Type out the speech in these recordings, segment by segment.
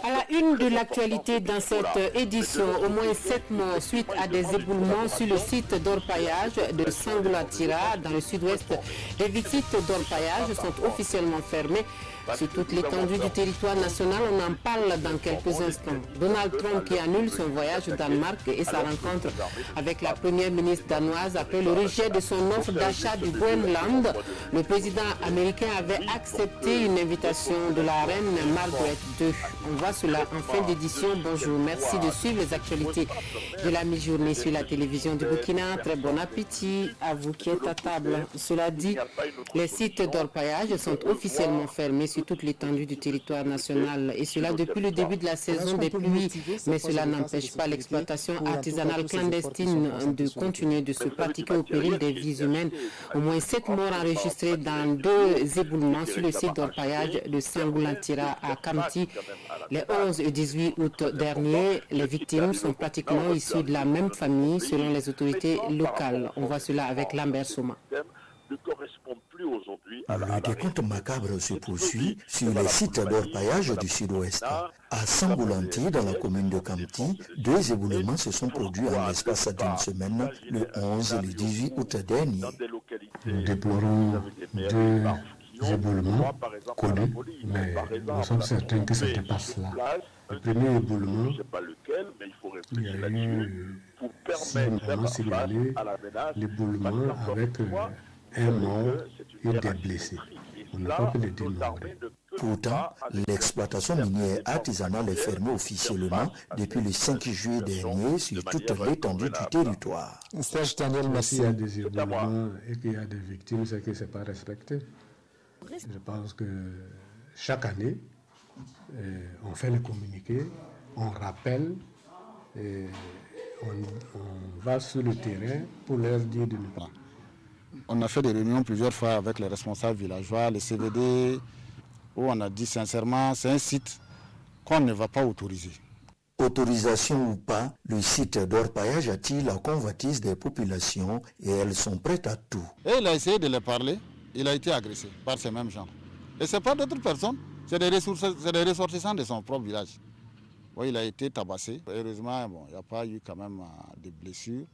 À la une de l'actualité dans cette édition, au moins 7 morts suite à des éboulements sur le site d'orpaillage de Sangulatira dans le sud-ouest. Les sites d'orpaillage sont officiellement fermés sur toute l'étendue du territoire national. On en parle dans quelques instants. Donald Trump qui annule son voyage au Danemark et sa rencontre avec la première ministre danoise après le rejet de son offre d'achat du Groenland. Le président américain avait accepté une invitation de la reine Margaret II. On voit cela en fin d'édition. Bonjour, merci de suivre les actualités de la mi-journée sur la télévision du Burkina. Très bon appétit à vous qui êtes à table. Cela dit, les sites d'orpaillage sont officiellement fermés sur toute l'étendue du territoire national et cela depuis le début de la saison des pluies. Mais cela n'empêche pas l'exploitation artisanale clandestine de continuer de se pratiquer au péril des vies humaines. Au moins 7 morts enregistrés dans 2 éboulements sur le site d'orpaillage de Sangulatira à Kamti les 11 et 18 août dernier. Les victimes sont pratiquement issues de la même famille selon les autorités locales. On voit cela avec Lambert Soma. Le décompte macabre se poursuit sur les sites d'orpaillage du sud-ouest. À Sangulanti, dans la commune de Kamti, 2 éboulements se sont produits en l'espace d'une semaine, le 11 et le 18 août dernier. Nous déplorons 2 éboulements connus, mais nous sommes certains que ça dépasse là. Le premier éboulement, il y a eu 6 moments signalés, l'éboulement avec un mort et des blessés. On n'a pas pu les dénombrer. Pourtant, l'exploitation minière artisanale est fermée officiellement depuis le 5 juillet dernier sur toute l'étendue du territoire. Serge Daniel, merci. S'il y a des éboulements et qu'il y a des victimes, c'est que ce n'est pas respecté. Je pense que chaque année, on fait le communiqué, on rappelle, on va sur le terrain pour leur dire de ne pas. On a fait des réunions plusieurs fois avec les responsables villageois, les CVD, où on a dit sincèrement, c'est un site qu'on ne va pas autoriser. Autorisation ou pas, le site d'orpaillage attire la convoitise des populations et elles sont prêtes à tout. Et il a essayé de les parler, il a été agressé par ces mêmes gens. Et ce n'est pas d'autres personnes, c'est des ressortissants de son propre village. Oui, il a été tabassé. Heureusement, il n'y a pas eu quand même de blessures.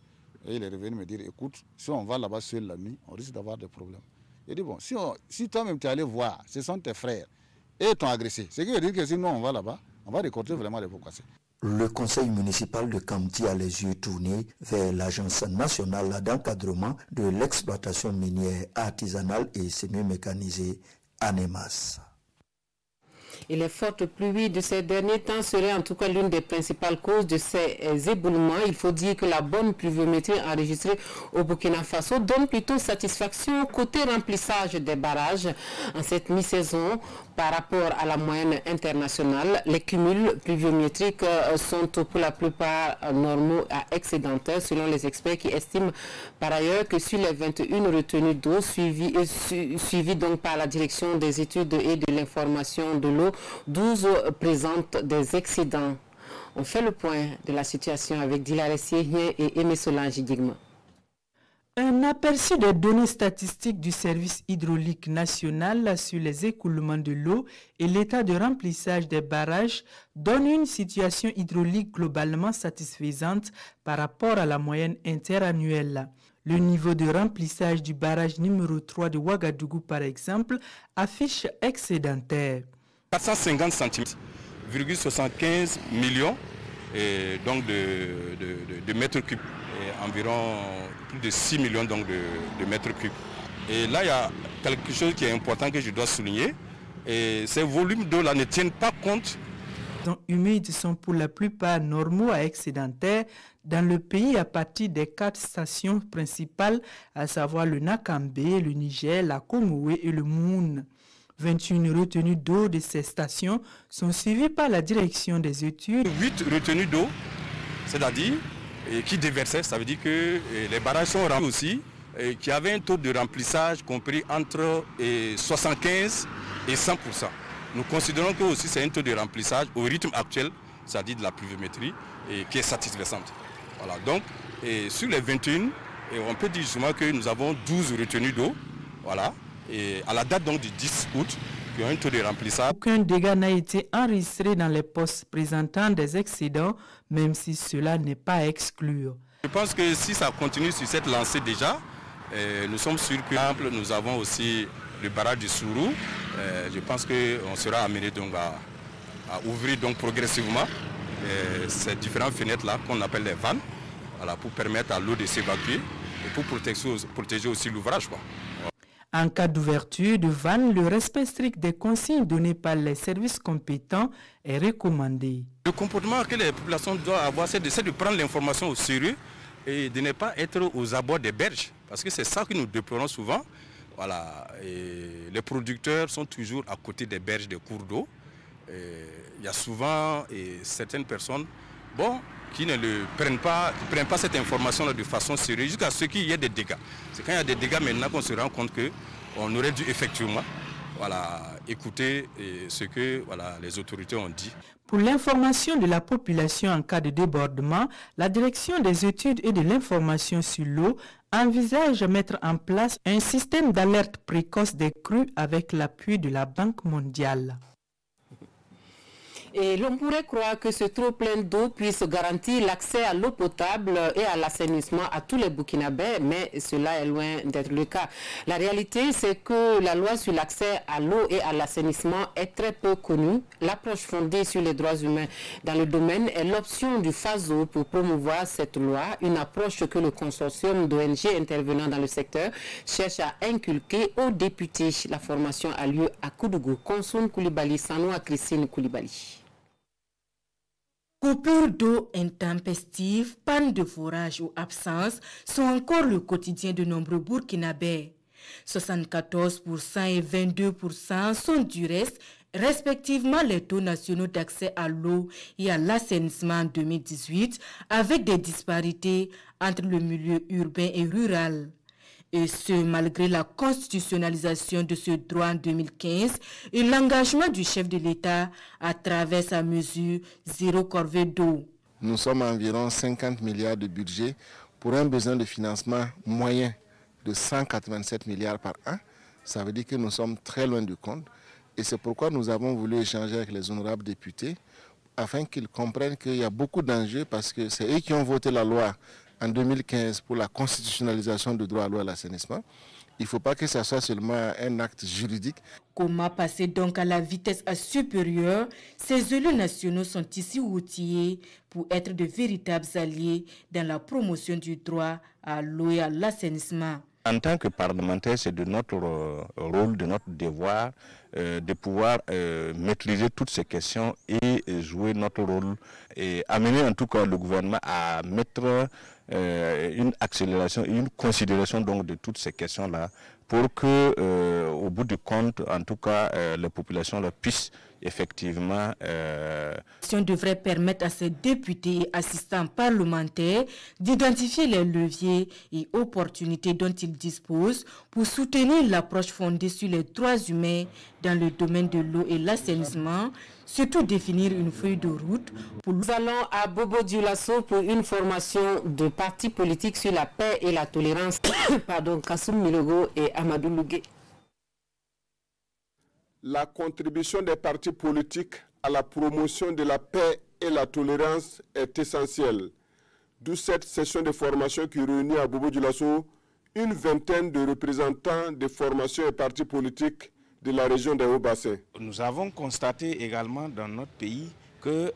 Et il est revenu me dire, écoute, si on va là-bas seul la nuit, on risque d'avoir des problèmes. Il dit, bon, si toi-même tu es allé voir, ce sont tes frères, et t'ont agressé, ce qui veut dire que si nous on va là-bas, on va récolter vraiment les pots cassés. Le conseil municipal de Kamti a les yeux tournés vers l'Agence nationale d'encadrement de l'exploitation minière artisanale et semi-mécanisée, ANEMAS. Et les fortes pluies de ces derniers temps seraient en tout cas l'une des principales causes de ces éboulements. Il faut dire que la bonne pluviométrie enregistrée au Burkina Faso donne plutôt satisfaction côté remplissage des barrages en cette mi-saison par rapport à la moyenne internationale. Les cumuls pluviométriques sont pour la plupart normaux à excédentaires selon les experts qui estiment par ailleurs que sur les 21 retenues d'eau suivies donc par la direction des études et de l'information de l'eau, 12 présentent des excédents. On fait le point de la situation avec Dilaré Siehien et Aimé Solange Digma. Un aperçu des données statistiques du service hydraulique national sur les écoulements de l'eau et l'état de remplissage des barrages donne une situation hydraulique globalement satisfaisante par rapport à la moyenne interannuelle. Le niveau de remplissage du barrage numéro 3 de Ouagadougou, par exemple, affiche excédentaire. 450 cm,75 millions donc de mètres cubes, et environ plus de 6 millions donc de mètres cubes. Et là, il y a quelque chose qui est important que je dois souligner. Et ces volumes d'eau-là ne tiennent pas compte. Les eaux humides sont pour la plupart normaux à excédentaires dans le pays à partir des 4 stations principales, à savoir le Nakambe, le Niger, la Komoué et le Moun. 21 retenues d'eau de ces stations sont suivies par la direction des études. 8 retenues d'eau, c'est-à-dire qui déversaient, ça veut dire que les barrages sont remplis aussi, qui avaient un taux de remplissage compris entre 75 et 100%. Nous considérons que aussi c'est un taux de remplissage au rythme actuel, c'est-à-dire de la pluviométrie, qui est satisfaisante. Voilà, donc sur les 21, on peut dire justement que nous avons 12 retenues d'eau, voilà. Et à la date donc du 10 août, qui ont un taux de remplissage. Aucun dégât n'a été enregistré dans les postes présentant des excédents, même si cela n'est pas à exclure. Je pense que si ça continue sur cette lancée déjà, nous sommes sûrs que nous avons aussi le barrage du Sourou. Je pense qu'on sera amené donc à ouvrir donc progressivement ces différentes fenêtres-là qu'on appelle les vannes, voilà, pour permettre à l'eau de s'évacuer et pour protéger aussi l'ouvrage. En cas d'ouverture de vannes, le respect strict des consignes données par les services compétents est recommandé. Le comportement que les populations doivent avoir, c'est de prendre l'information au sérieux et de ne pas être aux abords des berges. Parce que c'est ça que nous déplorons souvent. Voilà. Et les producteurs sont toujours à côté des berges, des cours d'eau. Il y a souvent certaines personnes qui ne prennent pas cette information de façon sérieuse jusqu'à ce qu'il y ait des dégâts. C'est quand il y a des dégâts maintenant qu'on se rend compte qu'on aurait dû effectivement écouter ce que les autorités ont dit. Pour l'information de la population en cas de débordement, la Direction des études et de l'information sur l'eau envisage de mettre en place un système d'alerte précoce des crues avec l'appui de la Banque mondiale. Et l'on pourrait croire que ce trop-plein d'eau puisse garantir l'accès à l'eau potable et à l'assainissement à tous les Burkinabés, mais cela est loin d'être le cas. La réalité, c'est que la loi sur l'accès à l'eau et à l'assainissement est très peu connue. L'approche fondée sur les droits humains dans le domaine est l'option du FASO pour promouvoir cette loi, une approche que le consortium d'ONG intervenant dans le secteur cherche à inculquer aux députés. La formation a lieu à Koudougou. Konsoun Koulibaly, Sanoa Christine Koulibaly. Coupures d'eau intempestives, panne de forage ou absence sont encore le quotidien de nombreux Burkinabés. 74% et 22% sont du reste, respectivement les taux nationaux d'accès à l'eau et à l'assainissement en 2018, avec des disparités entre le milieu urbain et rural. Et ce, malgré la constitutionnalisation de ce droit en 2015 et l'engagement du chef de l'État à travers sa mesure Zéro corvée d'eau. Nous sommes à environ 50 milliards de budget pour un besoin de financement moyen de 187 milliards par an. Ça veut dire que nous sommes très loin du compte. Et c'est pourquoi nous avons voulu échanger avec les honorables députés afin qu'ils comprennent qu'il y a beaucoup d'enjeux parce que c'est eux qui ont voté la loi en 2015 pour la constitutionnalisation du droit à l'eau et à l'assainissement. Il ne faut pas que ça soit seulement un acte juridique. Comment passer donc à la vitesse supérieure? Ces élus nationaux sont ici outillés pour être de véritables alliés dans la promotion du droit à l'eau et à l'assainissement. En tant que parlementaire, c'est de notre rôle, de notre devoir de pouvoir maîtriser toutes ces questions et jouer notre rôle et amener en tout cas le gouvernement à mettre une accélération et une considération donc de toutes ces questions-là pour que, au bout du compte, en tout cas, les populations puissent effectivement... On devrait permettre à ces députés et assistants parlementaires d'identifier les leviers et opportunités dont ils disposent pour soutenir l'approche fondée sur les droits humains dans le domaine de l'eau et l'assainissement, surtout définir une feuille de route. Nous allons à Bobo Dioulasso pour une formation de partis politiques sur la paix et la tolérance. Pardon, Kassoum Milogo et Amadou Lougué. La contribution des partis politiques à la promotion de la paix et la tolérance est essentielle. D'où cette session de formation qui réunit à Bobo Dioulasso une vingtaine de représentants des formations et partis politiques de la région des Hauts-Bassins. Nous avons constaté également dans notre pays que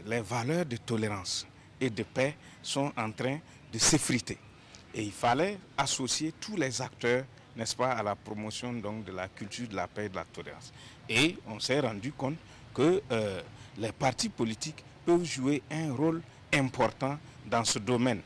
les valeurs de tolérance et de paix sont en train de s'effriter. Et il fallait associer tous les acteurs, n'est-ce pas, à la promotion donc, de la culture de la paix et de la tolérance. Et on s'est rendu compte que les partis politiques peuvent jouer un rôle important dans ce domaine.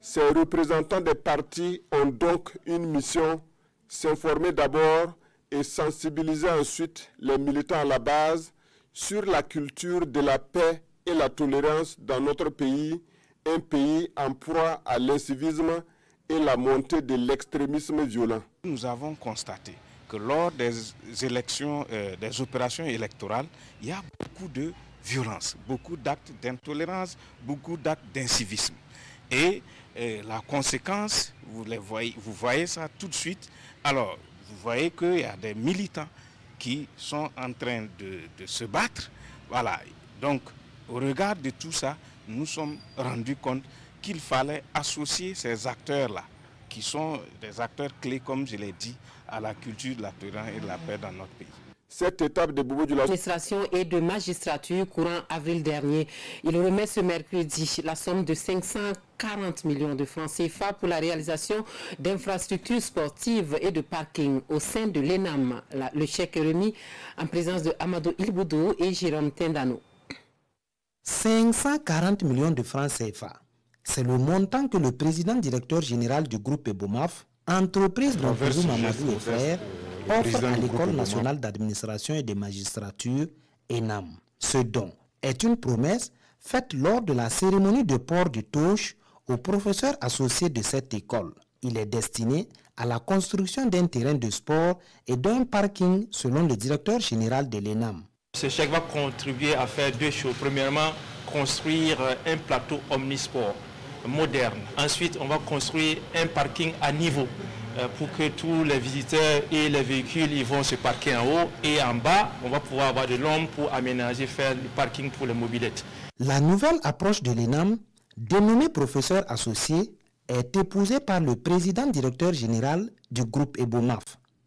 Ces représentants des partis ont donc une mission, s'informer d'abord et sensibiliser ensuite les militants à la base sur la culture de la paix et la tolérance dans notre pays, un pays en proie à l'incivisme et la montée de l'extrémisme violent. Nous avons constaté que lors des élections, des opérations électorales, il y a beaucoup de violence, beaucoup d'actes d'intolérance, beaucoup d'actes d'incivisme. Et la conséquence, vous voyez ça tout de suite. Alors, vous voyez qu'il y a des militants qui sont en train de se battre. Voilà. Donc, au regard de tout ça, nous nous sommes rendus compte qu'il fallait associer ces acteurs-là, qui sont des acteurs clés, comme je l'ai dit, à la culture de la tolérance et de la paix dans notre pays. Cette étape de Boubou Dioulasso Administration et de magistrature courant avril dernier. Il remet ce mercredi la somme de 540 millions de francs CFA pour la réalisation d'infrastructures sportives et de parking au sein de l'ENAM. Le chèque est remis en présence de Amadou Ilboudou et Jérôme Tendano. 540 millions de francs CFA. C'est le montant que le président directeur général du groupe Ebomaf, entreprise dont Mamadou et frères, offre à l'École nationale d'administration et de magistrature, ENAM. Ce don est une promesse faite lors de la cérémonie de port de touche aux professeurs associés de cette école. Il est destiné à la construction d'un terrain de sport et d'un parking selon le directeur général de l'ENAM. Ce chèque va contribuer à faire deux choses. Premièrement, construire un plateau omnisport moderne. Ensuite, on va construire un parking à niveau pour que tous les visiteurs et les véhicules ils vont se parquer en haut et en bas, on va pouvoir avoir de l'ombre pour aménager, faire le parking pour les mobylettes. La nouvelle approche de l'ENAM, dénommée professeur associé, est épousée par le président directeur général du groupe Ebomaf.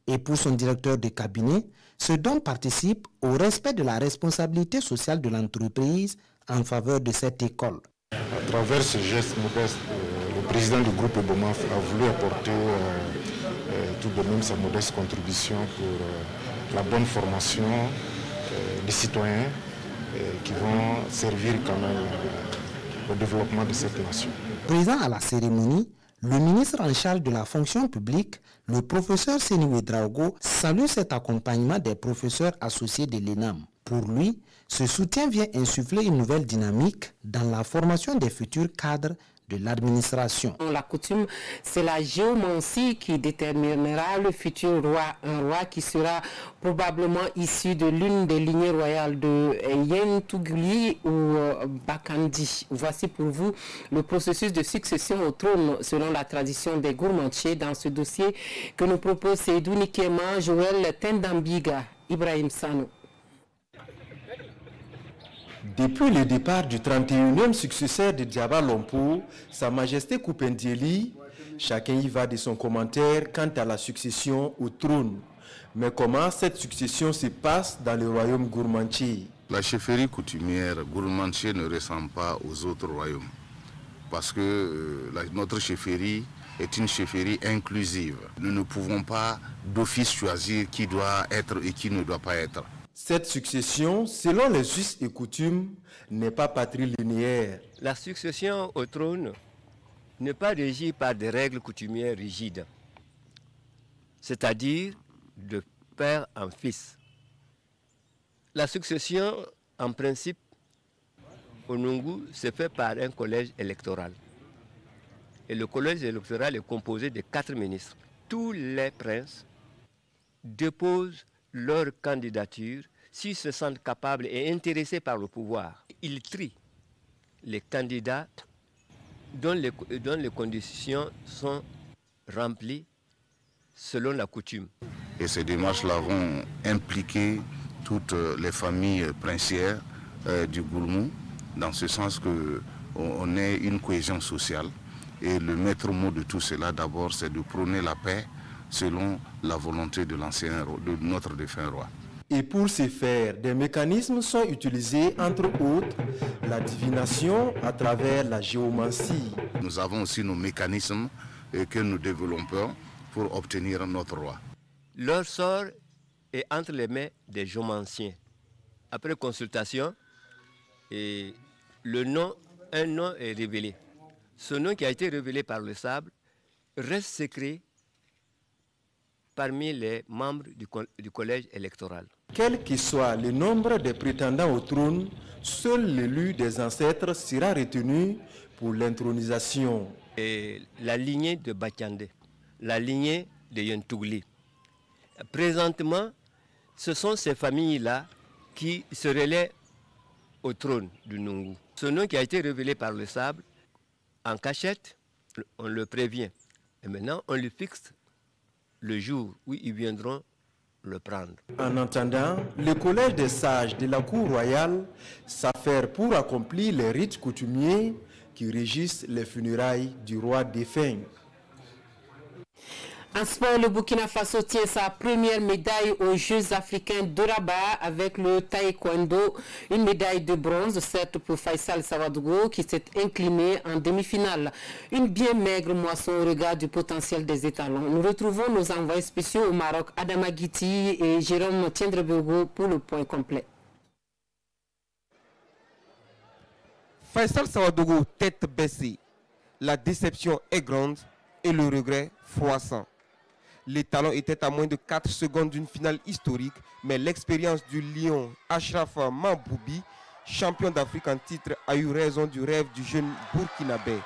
Et pour son directeur de cabinet, ce don participe au respect de la responsabilité sociale de l'entreprise en faveur de cette école. À travers ce geste modeste, le président du groupe Ebomaf a voulu apporter tout de même sa modeste contribution pour la bonne formation des citoyens qui vont servir quand même au développement de cette nation. Présent à la cérémonie, le ministre en charge de la fonction publique, le professeur Séniwe Draogo, salue cet accompagnement des professeurs associés de l'ENAM. Pour lui, ce soutien vient insuffler une nouvelle dynamique dans la formation des futurs cadres de l'administration. La coutume, c'est la géomancie qui déterminera le futur roi, un roi qui sera probablement issu de l'une des lignées royales de Yentougouli ou Bakandi. Voici pour vous le processus de succession au trône selon la tradition des gourmandiers dans ce dossier que nous propose Seydou Nikema, Joël Tendambiga, Ibrahim Sano. Depuis le départ du 31e successeur de Diaba Lompo, Sa Majesté Kupendieli, chacun y va de son commentaire quant à la succession au trône. Mais comment cette succession se passe dans le royaume gourmandier? La chefferie coutumière gourmandier ne ressemble pas aux autres royaumes. Parce que notre chefferie est une chefferie inclusive. Nous ne pouvons pas d'office choisir qui doit être et qui ne doit pas être. Cette succession, selon les us et coutumes, n'est pas patrilinéaire. La succession au trône n'est pas régie par des règles coutumières rigides, c'est-à-dire de père en fils. La succession, en principe, au Nungu, se fait par un collège électoral. Et le collège électoral est composé de 4 ministres. Tous les princes déposent leur candidature s'ils se sentent capables et intéressés par le pouvoir. Ils trient les candidats dont les conditions sont remplies selon la coutume. Et ces démarches-là vont impliquer toutes les familles princières du Gourmou, dans ce sens qu'on ait une cohésion sociale. Et le maître mot de tout cela, d'abord, c'est de prôner la paix selon la volonté de notre défunt roi. Et pour ce faire, des mécanismes sont utilisés, entre autres, la divination à travers la géomancie. Nous avons aussi nos mécanismes que nous développons pour obtenir notre roi. Leur sort est entre les mains des géomanciens. Après consultation, un nom est révélé. Ce nom qui a été révélé par le sable reste secret parmi les membres du collège électoral. Quel que soit le nombre de prétendants au trône, seul l'élu des ancêtres sera retenu pour l'intronisation. La lignée de Bakande, la lignée de Yentougouli. Présentement, ce sont ces familles-là qui se relaient au trône du Nungu. Ce nom qui a été révélé par le sable, en cachette, on le prévient. Et maintenant, on lui fixe le jour où ils viendront le prendre. En attendant, le collège des sages de la cour royale s'affaire pour accomplir les rites coutumiers qui régissent les funérailles du roi défunt. En sport, le Burkina Faso tient sa première médaille aux Jeux africains de Rabat avec le taekwondo. Une médaille de bronze, certes pour Faisal Sawadougou qui s'est incliné en demi-finale. Une bien maigre moisson au regard du potentiel des étalons. Nous retrouvons nos envoyés spéciaux au Maroc, Adama Guiti et Jérôme Tiendrebego pour le point complet. Faisal Sawadougou, tête baissée. La déception est grande et le regret froissant. Les talons étaient à moins de 4 secondes d'une finale historique, mais l'expérience du lion Ashraf Mamboubi, champion d'Afrique en titre, a eu raison du rêve du jeune burkinabé.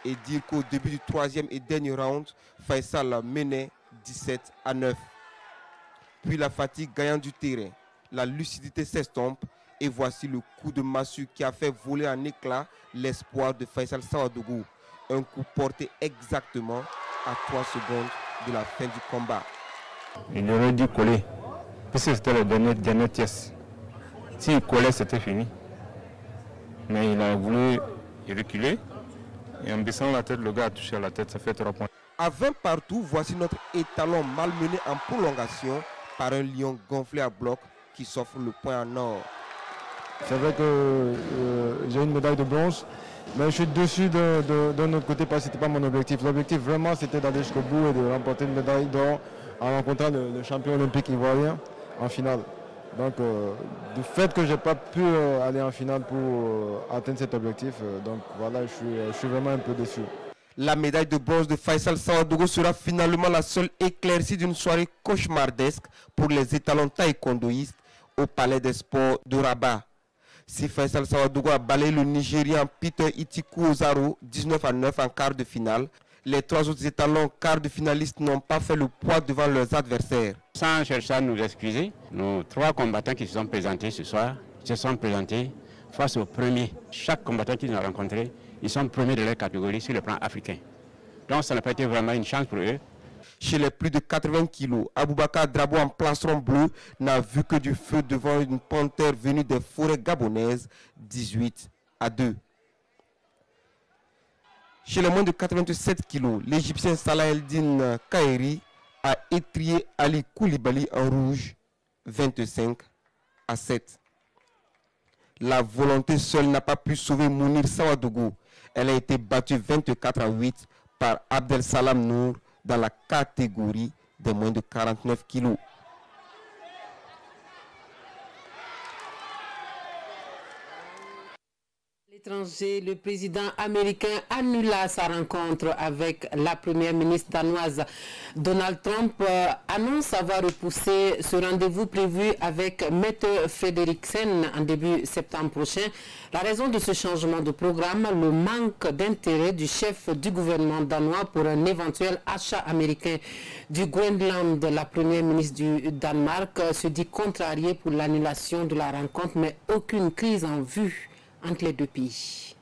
Et dire qu'au début du troisième et dernier round, Faisal menait 17-9. Puis la fatigue gagnant du terrain, la lucidité s'estompe et voici le coup de massue qui a fait voler en éclats l'espoir de Faisal Sawadougou. Un coup porté exactement à 3 secondes de la fin du combat. Il aurait dû coller, puisque c'était le dernier pièce. S'il collait, c'était fini. Mais il a voulu reculer, et en baissant la tête, le gars a touché à la tête, ça fait 3 points. À 20 partout, voici notre étalon malmené en prolongation par un lion gonflé à bloc qui s'offre le point en or. C'est vrai que j'ai une médaille de bronze, mais je suis dessus d'un autre côté parce que ce n'était pas mon objectif. L'objectif vraiment c'était d'aller jusqu'au bout et de remporter une médaille d'or en rencontrant le champion olympique ivoirien en finale. Donc du fait que je n'ai pas pu aller en finale pour atteindre cet objectif, donc voilà, je suis vraiment un peu déçu. La médaille de bronze de Faisal Sawadougou sera finalement la seule éclaircie d'une soirée cauchemardesque pour les étalons taekwondoïstes au Palais des Sports de Rabat. Si Faisal Sawadougou a balayé le Nigérian Peter Itiku Ozaro 19-9 en quart de finale, les 3 autres étalons quart de finalistes n'ont pas fait le poids devant leurs adversaires. Sans chercher à nous excuser, nos 3 combattants qui se sont présentés ce soir se sont présentés face aux premiers. Chaque combattant qu'ils ont rencontré, ils sont premiers de leur catégorie sur le plan africain. Donc ça n'a pas été vraiment une chance pour eux. Chez les plus de 80 kilos, Aboubakar Drabo en plastron bleu n'a vu que du feu devant une panthère venue des forêts gabonaises, 18-2. Chez les moins de 87 kilos, l'Égyptien Salah Eldin Kairi a étrié Ali Koulibaly en rouge, 25-7. La volonté seule n'a pas pu sauver Mounir Sawadougou. Elle a été battue 24-8 par Abdel Salam Nour dans la catégorie des moins de 49 kilos. L'étranger, le président américain annula sa rencontre avec la première ministre danoise. Donald Trump annonce avoir repoussé ce rendez-vous prévu avec Mette Frederiksen en début septembre prochain. La raison de ce changement de programme, le manque d'intérêt du chef du gouvernement danois pour un éventuel achat américain du Groenland. La première ministre du Danemark se dit contrariée pour l'annulation de la rencontre, mais aucune crise en vue entre les deux pays.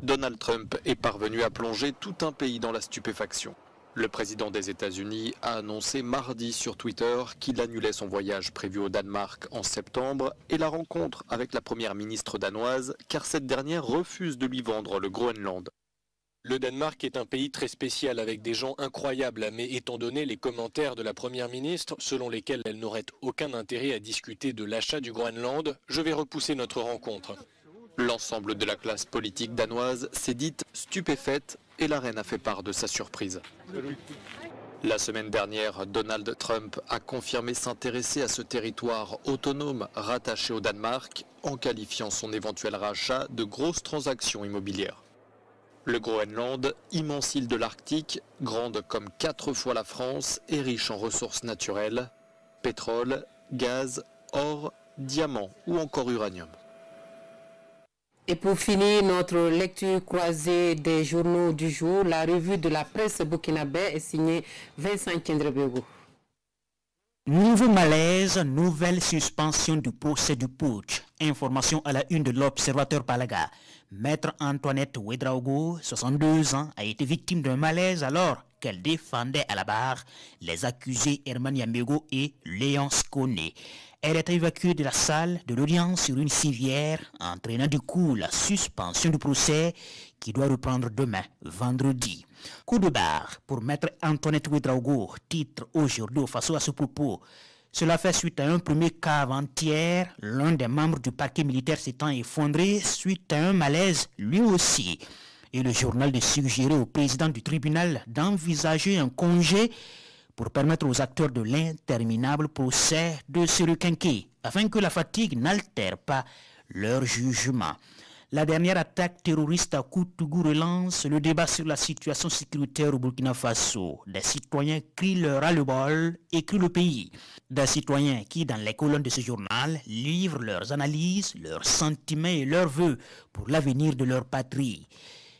Donald Trump est parvenu à plonger tout un pays dans la stupéfaction. Le président des États-Unis a annoncé mardi sur Twitter qu'il annulait son voyage prévu au Danemark en septembre et la rencontre avec la première ministre danoise car cette dernière refuse de lui vendre le Groenland. Le Danemark est un pays très spécial avec des gens incroyables, mais étant donné les commentaires de la première ministre, selon lesquels elle n'aurait aucun intérêt à discuter de l'achat du Groenland, je vais repousser notre rencontre. L'ensemble de la classe politique danoise s'est dite stupéfaite et la reine a fait part de sa surprise. La semaine dernière, Donald Trump a confirmé s'intéresser à ce territoire autonome rattaché au Danemark en qualifiant son éventuel rachat de grosse transaction immobilière. Le Groenland, immense île de l'Arctique, grande comme 4 fois la France et riche en ressources naturelles, pétrole, gaz, or, diamants ou encore uranium. Et pour finir, notre lecture croisée des journaux du jour, la revue de la presse burkinabé est signée Vincent Kendrebego. Nouveau malaise, nouvelle suspension du procès du putsch. Information à la une de l'Observateur Palaga. Maître Antoinette Ouedraogo, 62 ans, a été victime d'un malaise alors qu'elle défendait à la barre les accusés Herman Yambego et Léonce Koné. Elle est évacuée de la salle de l'audience sur une civière, entraînant du coup la suspension du procès qui doit reprendre demain, vendredi. Coup de barre pour maître Antoinette Ouedraogo, titre aujourd'hui au Faso à ce propos. Cela fait suite à un premier cas avant-hier, l'un des membres du parquet militaire s'étant effondré suite à un malaise lui aussi. Et le journal de suggérer au président du tribunal d'envisager un congé pour permettre aux acteurs de l'interminable procès de se requinquer, afin que la fatigue n'altère pas leur jugement. La dernière attaque terroriste à Koutougou relance le débat sur la situation sécuritaire au Burkina Faso. Des citoyens crient leur ras-le-bol et crient le pays. Des citoyens qui, dans les colonnes de ce journal, livrent leurs analyses, leurs sentiments et leurs vœux pour l'avenir de leur patrie.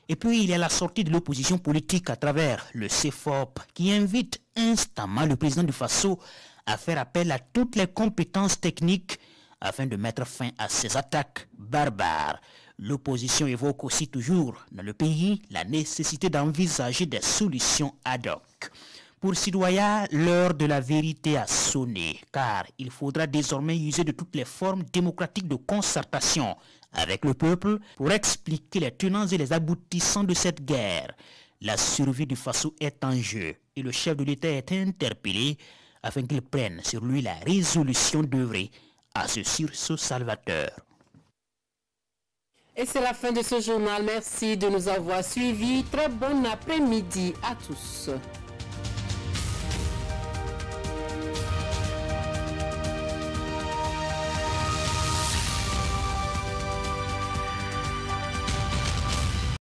Et puis, il y a la sortie de l'opposition politique à travers le CFOP qui invite instamment le président du Faso à faire appel à toutes les compétences techniques afin de mettre fin à ces attaques barbares. L'opposition évoque aussi toujours dans le pays la nécessité d'envisager des solutions ad hoc. Pour Sidoya, l'heure de la vérité a sonné, car il faudra désormais user de toutes les formes démocratiques de concertation avec le peuple pour expliquer les tenants et les aboutissants de cette guerre. La survie du Faso est en jeu et le chef de l'État est interpellé afin qu'il prenne sur lui la résolution d'œuvrer à ce sursaut salvateur. Et c'est la fin de ce journal. Merci de nous avoir suivis. Très bon après-midi à tous.